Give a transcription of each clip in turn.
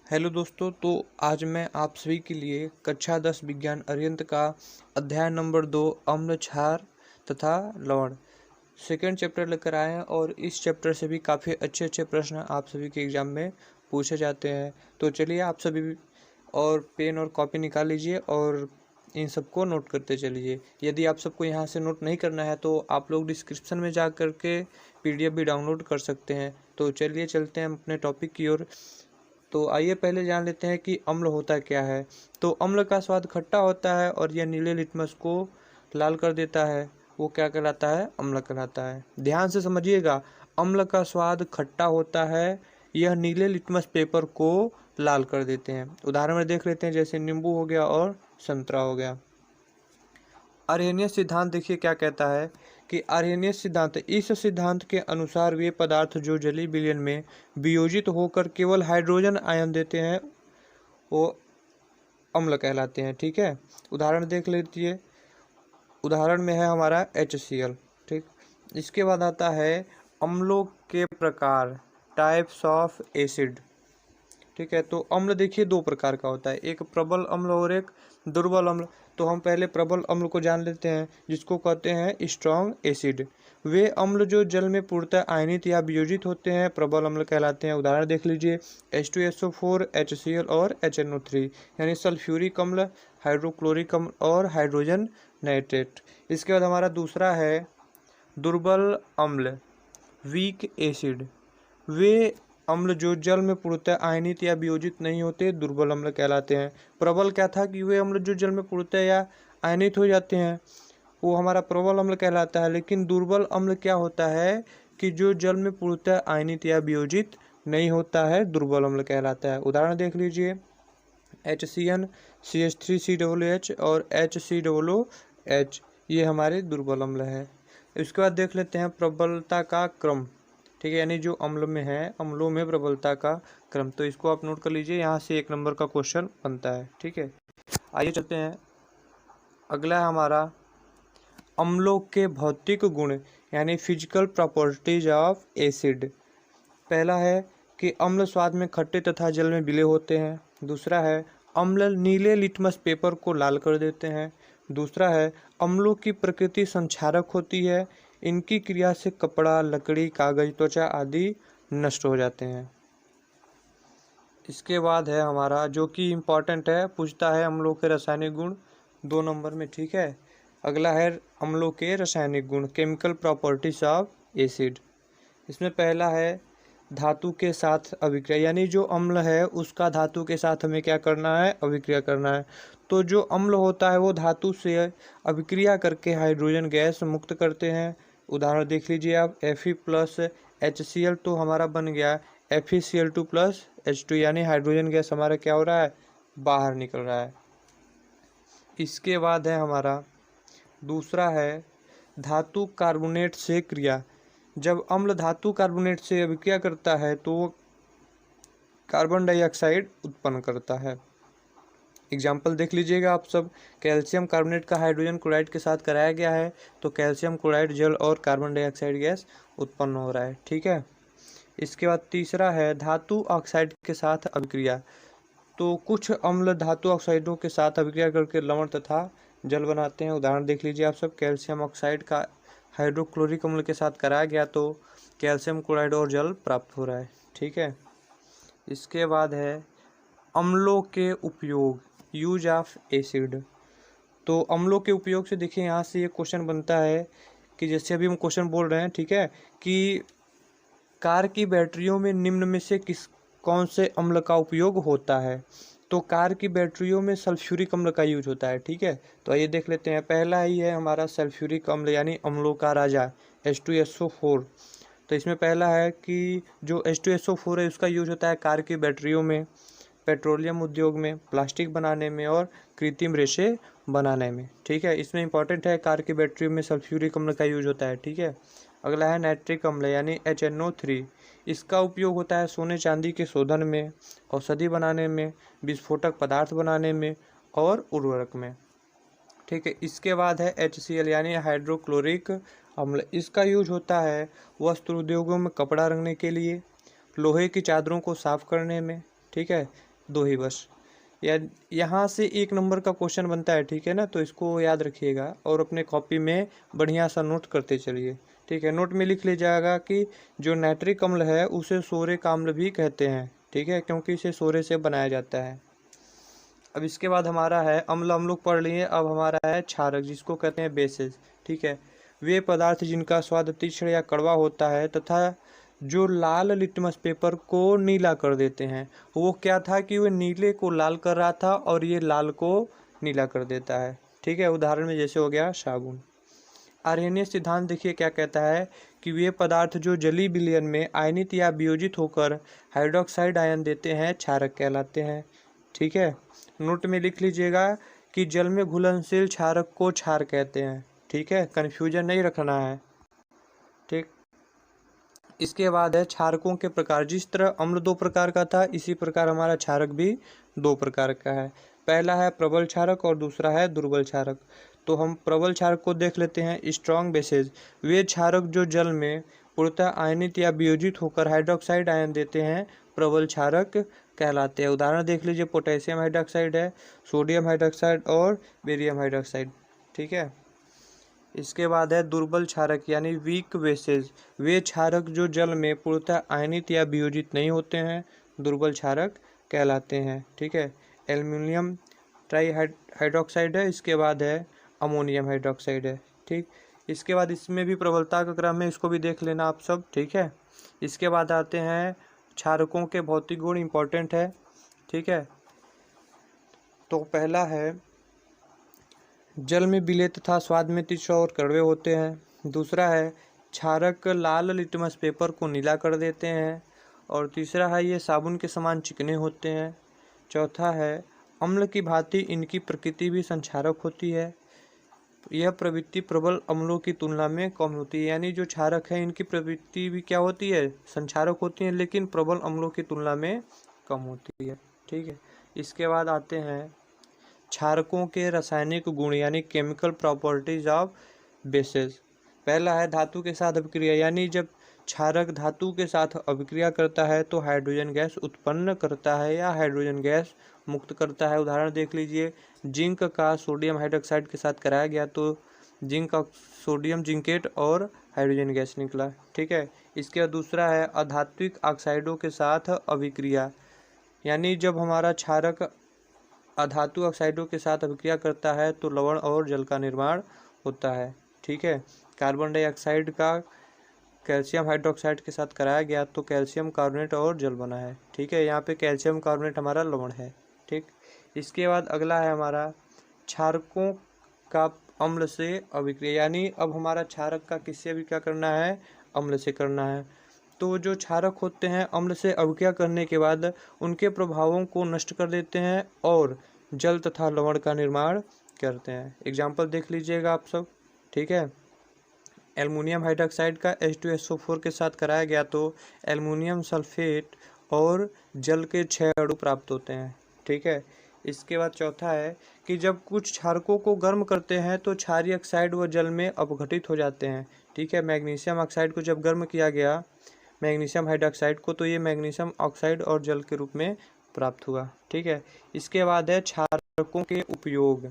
Hello दोस्तों, तो आज मैं आप सभी के लिए कक्षा 10 विज्ञान अरिहंत का अध्याय नंबर 2 अम्ल, क्षार तथा लवण सेकेंड चैप्टर लेकर आए हैं। और इस चैप्टर से भी काफ़ी अच्छे अच्छे प्रश्न आप सभी के एग्जाम में पूछे जाते हैं। तो चलिए आप सभी भी और पेन और कॉपी निकाल लीजिए और इन सबको नोट करते चलिए। यदि आप सबको यहाँ से नोट नहीं करना है तो आप लोग डिस्क्रिप्शन में जा कर के PDF भी डाउनलोड कर सकते हैं। तो चलिए चलते हैं अपने टॉपिक की ओर। तो आइए पहले जान लेते हैं कि अम्ल होता क्या है। तो अम्ल का स्वाद खट्टा होता है और यह नीले लिटमस को लाल कर देता है। वो क्या कहलाता है? अम्ल कहलाता है। ध्यान से समझिएगा, अम्ल का स्वाद खट्टा होता है, यह नीले लिटमस पेपर को लाल कर देते हैं। उदाहरण में देख लेते हैं, जैसे नींबू हो गया और संतरा हो गया। अर्हेनियस सिद्धांत देखिए क्या कहता है कि अर्हेनियस सिद्धांत, इस सिद्धांत के अनुसार वे पदार्थ जो जलीय विलयन में वियोजित होकर केवल हाइड्रोजन आयन देते हैं वो अम्ल कहलाते हैं। ठीक है, उदाहरण देख लीजिए। उदाहरण में है हमारा HCl। ठीक, इसके बाद आता है अम्लों के प्रकार, टाइप्स ऑफ एसिड। ठीक है, तो अम्ल देखिए दो प्रकार का होता है, एक प्रबल अम्ल और एक दुर्बल अम्ल। तो हम पहले प्रबल अम्ल को जान लेते हैं, जिसको कहते हैं स्ट्रॉन्ग एसिड। वे अम्ल जो जल में पूर्णतः आयनित या वियोजित होते हैं प्रबल अम्ल कहलाते हैं। उदाहरण देख लीजिए, H2SO4, HCl और HNO3, यानी सल्फ्यूरिक अम्ल, हाइड्रोक्लोरिक अम्ल और हाइड्रोजन नाइट्रेट। इसके बाद हमारा दूसरा है दुर्बल अम्ल, वीक एसिड। वे अम्ल जो जल में पूर्णतः आयनित या वियोजित नहीं होते दुर्बल अम्ल कहलाते हैं। प्रबल क्या था कि वे अम्ल जो जल में पूर्णतः या आयनित हो जाते हैं वो हमारा प्रबल अम्ल कहलाता है। लेकिन दुर्बल अम्ल क्या होता है कि जो जल में पूर्णतः आयनित या वियोजित नहीं होता है, दुर्बल अम्ल कहलाता है। उदाहरण देख लीजिए, HCN, CH3COOH और HCOOH, ये हमारे दुर्बल अम्ल हैं। इसके बाद देख लेते हैं प्रबलता का क्रम। ठीक है, यानी जो अम्ल में है, अम्लों में प्रबलता का क्रम। तो इसको आप नोट कर लीजिए, यहाँ से 1 नंबर का क्वेश्चन बनता है। ठीक है, आइए चलते हैं। अगला है हमारा अम्लों के भौतिक गुण, यानी फिजिकल प्रॉपर्टीज ऑफ एसिड। पहला है कि अम्ल स्वाद में खट्टे तथा जल में विलय होते हैं। दूसरा है अम्ल नीले लिटमस पेपर को लाल कर देते हैं। दूसरा है अम्लों की प्रकृति संक्षारक होती है, इनकी क्रिया से कपड़ा, लकड़ी, कागज, त्वचा आदि नष्ट हो जाते हैं। इसके बाद है हमारा जो कि इम्पॉर्टेंट है, पूछता है अम्लों के रासायनिक गुण 2 नंबर में। ठीक है, अगला है अम्लों के रासायनिक गुण, केमिकल प्रॉपर्टीज ऑफ एसिड। इसमें पहला है धातु के साथ अभिक्रिया, यानी जो अम्ल है उसका धातु के साथ हमें क्या करना है? अभिक्रिया करना है। तो जो अम्ल होता है वो धातु से अभिक्रिया करके हाइड्रोजन गैस मुक्त करते हैं। उदाहरण देख लीजिए आप, Fe+HCl, तो हमारा बन गया FeCl2+H2, यानी हाइड्रोजन गैस हमारा क्या हो रहा है? बाहर निकल रहा है। इसके बाद है हमारा दूसरा है धातु कार्बोनेट से क्रिया। जब अम्ल धातु कार्बोनेट से अभिक्रिया करता है तो वो कार्बन डाइऑक्साइड उत्पन्न करता है। एग्जाम्पल देख लीजिएगा आप सब, कैल्शियम कार्बोनेट का हाइड्रोजन क्लोराइड के साथ कराया गया है, तो कैल्शियम क्लोराइड जल और कार्बन डाइऑक्साइड गैस उत्पन्न हो रहा है। ठीक है, इसके बाद तीसरा है धातु ऑक्साइड के साथ अभिक्रिया। तो कुछ अम्ल धातु ऑक्साइडों के साथ अभिक्रिया करके लवण तथा जल बनाते हैं। उदाहरण देख लीजिए आप सब, कैल्शियम ऑक्साइड का हाइड्रोक्लोरिक अम्ल के साथ कराया गया तो कैल्शियम क्लोराइड और जल प्राप्त हो रहा है। ठीक है, इसके बाद है अम्लों के उपयोग, यूज ऑफ एसिड। तो अम्लों के उपयोग से देखिए यहाँ से ये क्वेश्चन बनता है कि जैसे अभी हम क्वेश्चन बोल रहे हैं, ठीक है, कि कार की बैटरियों में निम्न में से कौन से अम्ल का उपयोग होता है? तो कार की बैटरियों में सल्फ्यूरिक अम्ल का यूज होता है। ठीक है, तो आइए देख लेते हैं। पहला ही है हमारा सल्फ्यूरिक अम्ल, यानी अम्लों का राजा, H2SO4। तो इसमें पहला है कि जो H2SO4 है उसका यूज होता है कार की बैटरियों में, पेट्रोलियम उद्योग में, प्लास्टिक बनाने में और कृत्रिम रेशे बनाने में। ठीक है, इसमें इंपॉर्टेंट है कार की बैटरी में सल्फ्यूरिक अम्ल का यूज होता है। ठीक है, अगला है नाइट्रिक अम्ल, यानी HNO3। इसका उपयोग होता है सोने चांदी के शोधन में, औषधि बनाने में, विस्फोटक पदार्थ बनाने में और उर्वरक में। ठीक है, इसके बाद है HCl, यानी हाइड्रोक्लोरिक अम्ल। इसका यूज होता है वस्त्र उद्योगों में कपड़ा रंगने के लिए, लोहे की चादरों को साफ करने में। ठीक है, दो ही बस। या यहाँ से 1 नंबर का क्वेश्चन बनता है, ठीक है ना, तो इसको याद रखिएगा और अपने कॉपी में बढ़िया सा नोट करते चलिए, ठीक है। नोट में लिख लीजिएगा कि जो नाइट्रिक अम्ल है उसे सोरिक अम्ल भी कहते हैं, ठीक है, क्योंकि इसे सोरे से बनाया जाता है। अब इसके बाद हमारा है अम्ल, हम लोग पढ़ लिए। अब हमारा है क्षारक, जिसको कहते हैं बेसेस, ठीक है। वे पदार्थ जिनका स्वाद तीक्ष्ण या कड़वा होता है तथा जो लाल लिटमस पेपर को नीला कर देते हैं। वो क्या था कि वो नीले को लाल कर रहा था और ये लाल को नीला कर देता है, ठीक है। उदाहरण में जैसे हो गया साबुन। आर्हेनियस सिद्धांत देखिए क्या कहता है कि वे पदार्थ जो जलीय विलयन में आयनित या वियोजित होकर हाइड्रोक्साइड आयन देते हैं क्षारक कहलाते हैं, ठीक है। नोट में लिख लीजिएगा कि जल में घुलनशील क्षारक को क्षार कहते हैं, ठीक है, कन्फ्यूजन नहीं रखना है, ठीक। इसके बाद है क्षारकों के प्रकार। जिस तरह अम्ल 2 प्रकार का था, इसी प्रकार हमारा क्षारक भी 2 प्रकार का है। पहला है प्रबल क्षारक और दूसरा है दुर्बल क्षारक। तो हम प्रबल क्षारक को देख लेते हैं। स्ट्रॉन्ग बेसेस, वे क्षारक जो जल में पूर्णतः आयनित या वियोजित होकर हाइड्रोक्साइड आयन देते हैं, प्रबल क्षारक कहलाते हैं। उदाहरण देख लीजिए, पोटेशियम हाइड्रोक्साइड है, सोडियम हाइड्रोक्साइड और बेरियम हाइड्रोक्साइड, ठीक है। इसके बाद है दुर्बल क्षारक यानी वीक बेसेस, वे क्षारक जो जल में पूर्णतः आयनित या वियोजित नहीं होते हैं, दुर्बल क्षारक कहलाते हैं, ठीक है। एल्युमिनियम ट्राई हाइड्रोक्साइड है, इसके बाद है अमोनियम हाइड्रोक्साइड है, ठीक। इसके बाद इसमें भी प्रबलता का क्रम है, इसको भी देख लेना आप सब, ठीक है। इसके बाद आते हैं क्षारकों के भौतिक गुण, इंपॉर्टेंट है, ठीक है। तो पहला है जल में विलेय तथा स्वाद में तीक्ष्ण और कड़वे होते हैं। दूसरा है क्षारक लाल लिटमस पेपर को नीला कर देते हैं। और तीसरा है ये साबुन के समान चिकने होते हैं। चौथा है अम्ल की भांति इनकी प्रकृति भी संक्षारक होती है। यह प्रवृत्ति प्रबल अम्लों की तुलना में कम होती है, यानी जो क्षारक है इनकी प्रवृत्ति भी क्या होती है, संक्षारक होती है, लेकिन प्रबल अम्लों की तुलना में कम होती है, ठीक है। इसके बाद आते हैं क्षारकों के रासायनिक गुण यानी केमिकल प्रॉपर्टीज ऑफ बेसेस। पहला है धातु के साथ अभिक्रिया, यानी जब क्षारक धातु के साथ अभिक्रिया करता है तो हाइड्रोजन गैस उत्पन्न करता है या हाइड्रोजन गैस मुक्त करता है। उदाहरण देख लीजिए, जिंक का सोडियम हाइड्रोक्साइड के साथ कराया गया तो जिंक का सोडियम जिंकेट और हाइड्रोजन गैस निकला, ठीक है। इसके बाद दूसरा है अधात्विक ऑक्साइडों के साथ अभिक्रिया, यानी जब हमारा क्षारक अधातु ऑक्साइडों के साथ अभिक्रिया करता है तो लवण और जल का निर्माण होता है, ठीक है। कार्बन डाइऑक्साइड का कैल्शियम हाइड्रोक्साइड के साथ कराया गया तो कैल्शियम कार्बोनेट और जल बना है, ठीक है। यहाँ पे कैल्शियम कार्बोनेट हमारा लवण है, ठीक। इसके बाद अगला है हमारा क्षारकों का अम्ल से अभिक्रिया, यानी अब हमारा क्षारक का किससे अभिक्रिया करना है, अम्ल से करना है। तो जो क्षारक होते हैं अम्ल से अभिक्रिया करने के बाद उनके प्रभावों को नष्ट कर देते हैं और जल तथा लवण का निर्माण करते हैं। एग्जाम्पल देख लीजिएगा आप सब, ठीक है। एल्युमिनियम हाइड्रोक्साइड का H2SO4 के साथ कराया गया तो एल्युमिनियम सल्फेट और जल के 6 अणु प्राप्त होते हैं, ठीक है। इसके बाद चौथा है कि जब कुछ क्षारकों को गर्म करते हैं तो क्षारीय ऑक्साइड व जल में अपघटित हो जाते हैं, ठीक है। मैग्नीशियम ऑक्साइड को जब गर्म किया गया, मैग्नीशियम हाइड्रोक्साइड को, तो ये मैग्नीशियम ऑक्साइड और जल के रूप में प्राप्त हुआ, ठीक है। इसके बाद है क्षारकों के उपयोग,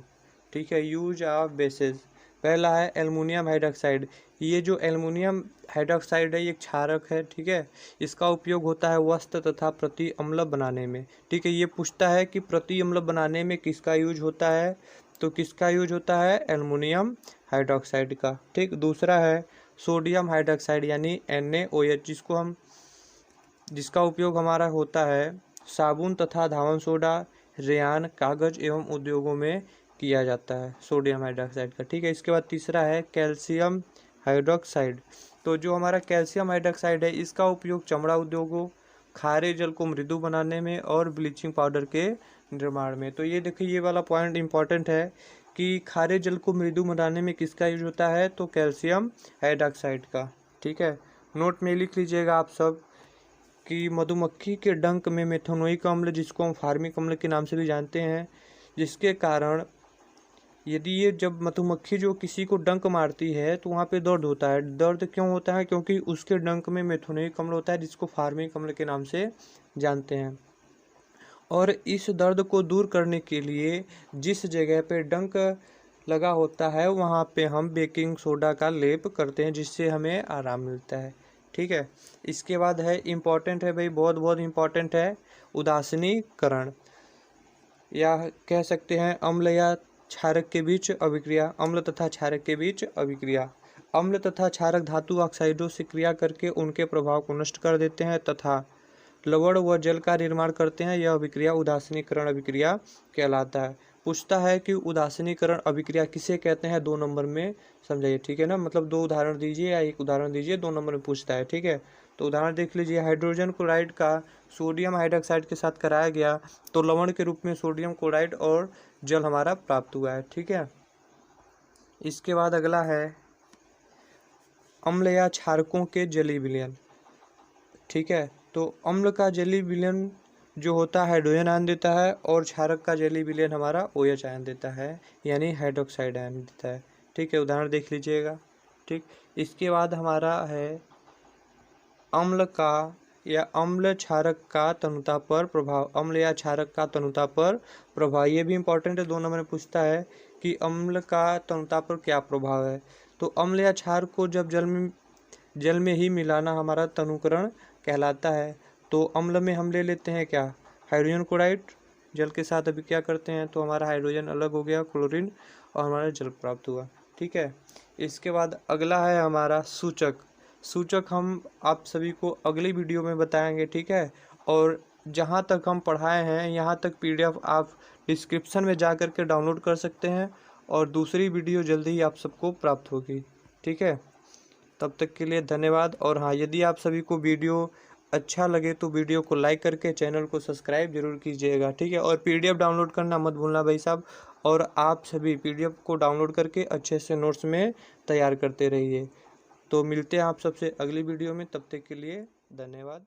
ठीक है, यूज ऑफ बेसेस। पहला है एल्युमिनियम हाइड्रोक्साइड, ये जो एल्युमिनियम हाइड्रोक्साइड है ये क्षारक है, ठीक है। इसका उपयोग होता है वस्त्र तथा प्रति अम्ल बनाने में, ठीक है। ये पूछता है कि प्रति अम्ल बनाने में किसका यूज होता है, तो किसका यूज होता है, एल्युमिनियम हाइड्रोक्साइड का, ठीक। दूसरा है सोडियम हाइड्रोक्साइड यानी NaOH, जिसका उपयोग हमारा होता है साबुन तथा धावन सोडा, रेयान, कागज एवं उद्योगों में किया जाता है, सोडियम हाइड्रोक्साइड का, ठीक है। इसके बाद तीसरा है कैल्शियम हाइड्रोक्साइड, तो जो हमारा कैल्शियम हाइड्रोक्साइड है इसका उपयोग चमड़ा उद्योगों, खारे जल को मृदु बनाने में और ब्लीचिंग पाउडर के निर्माण में। तो ये देखिए, ये वाला पॉइंट इंपॉर्टेंट है कि खारे जल को मृदु बनाने में किसका यूज होता है, तो कैल्शियम हाइड्रोक्साइड का, ठीक है। नोट में लिख लीजिएगा आप सब कि मधुमक्खी के डंक में मेथनोइक अम्ल, जिसको हम फार्मिक अम्ल के नाम से भी जानते हैं, जिसके कारण यदि ये जब मधुमक्खी जो किसी को डंक मारती है तो वहाँ पे दर्द होता है। दर्द क्यों होता है, क्योंकि उसके डंक में मेथनोइक अम्ल होता है, जिसको फार्मिक अम्ल के नाम से जानते हैं। और इस दर्द को दूर करने के लिए जिस जगह पे डंक लगा होता है वहाँ पे हम बेकिंग सोडा का लेप करते हैं, जिससे हमें आराम मिलता है। ठीक है, इसके बाद है इम्पॉर्टेंट है भाई, बहुत बहुत इम्पॉर्टेंट है, उदासीनीकरण, या कह सकते हैं अम्ल या क्षारक के बीच अभिक्रिया। अम्ल तथा क्षारक के बीच अभिक्रिया। अम्ल तथा क्षारक धातु ऑक्साइडों से क्रिया करके उनके प्रभाव को नष्ट कर देते हैं तथा लवण व जल का निर्माण करते हैं। यह अभिक्रिया उदासीनीकरण अभिक्रिया कहलाता है। पूछता है कि उदासीनीकरण अभिक्रिया किसे कहते हैं, 2 नंबर में समझाइए। ठीक है ना, मतलब 2 उदाहरण दीजिए या 1 उदाहरण दीजिए, 2 नंबर में पूछता है। ठीक है, तो उदाहरण देख लीजिए। हाइड्रोजन क्लोराइड का सोडियम हाइड्रोक्साइड के साथ कराया गया तो लवण के रूप में सोडियम क्लोराइड और जल हमारा प्राप्त हुआ है। ठीक है, इसके बाद अगला है अम्ल या क्षारकों के जलीय विलयन। ठीक है, तो अम्ल का जलीय विलयन जो होता है हाइड्रोजन आयन देता है और क्षारक का जलीय विलयन हमारा OH आयन देता है, यानी हाइड्रोक्साइड आयन देता है। ठीक है, उदाहरण देख लीजिएगा। ठीक, इसके बाद हमारा है अम्ल का या अम्ल क्षारक का तनुता पर प्रभाव। अम्ल या क्षारक का तनुता पर प्रभाव, ये भी इंपॉर्टेंट है, 2 नंबर में पूछता है कि अम्ल का तनुता पर क्या प्रभाव है। तो अम्ल या क्षार को जब जल में ही मिलाना हमारा तनुकरण कहलाता है। तो अम्ल में हम ले लेते हैं क्या, हाइड्रोजन क्लोराइड, जल के साथ अभी क्या करते हैं तो हमारा हाइड्रोजन अलग हो गया, क्लोरीन, और हमारा जल प्राप्त हुआ। ठीक है, इसके बाद अगला है हमारा सूचक। सूचक हम आप सभी को अगली वीडियो में बताएंगे। ठीक है, और जहाँ तक हम पढ़ाए हैं यहाँ तक PDF आप डिस्क्रिप्शन में जा कर के डाउनलोड कर सकते हैं और दूसरी वीडियो जल्दी ही आप सबको प्राप्त होगी। ठीक है, तब तक के लिए धन्यवाद। और हाँ, यदि आप सभी को वीडियो अच्छा लगे तो वीडियो को लाइक करके चैनल को सब्सक्राइब जरूर कीजिएगा। ठीक है, और PDF डाउनलोड करना मत भूलना भाई साहब, और आप सभी PDF को डाउनलोड करके अच्छे से नोट्स में तैयार करते रहिए। तो मिलते हैं आप सबसे अगली वीडियो में, तब तक के लिए धन्यवाद।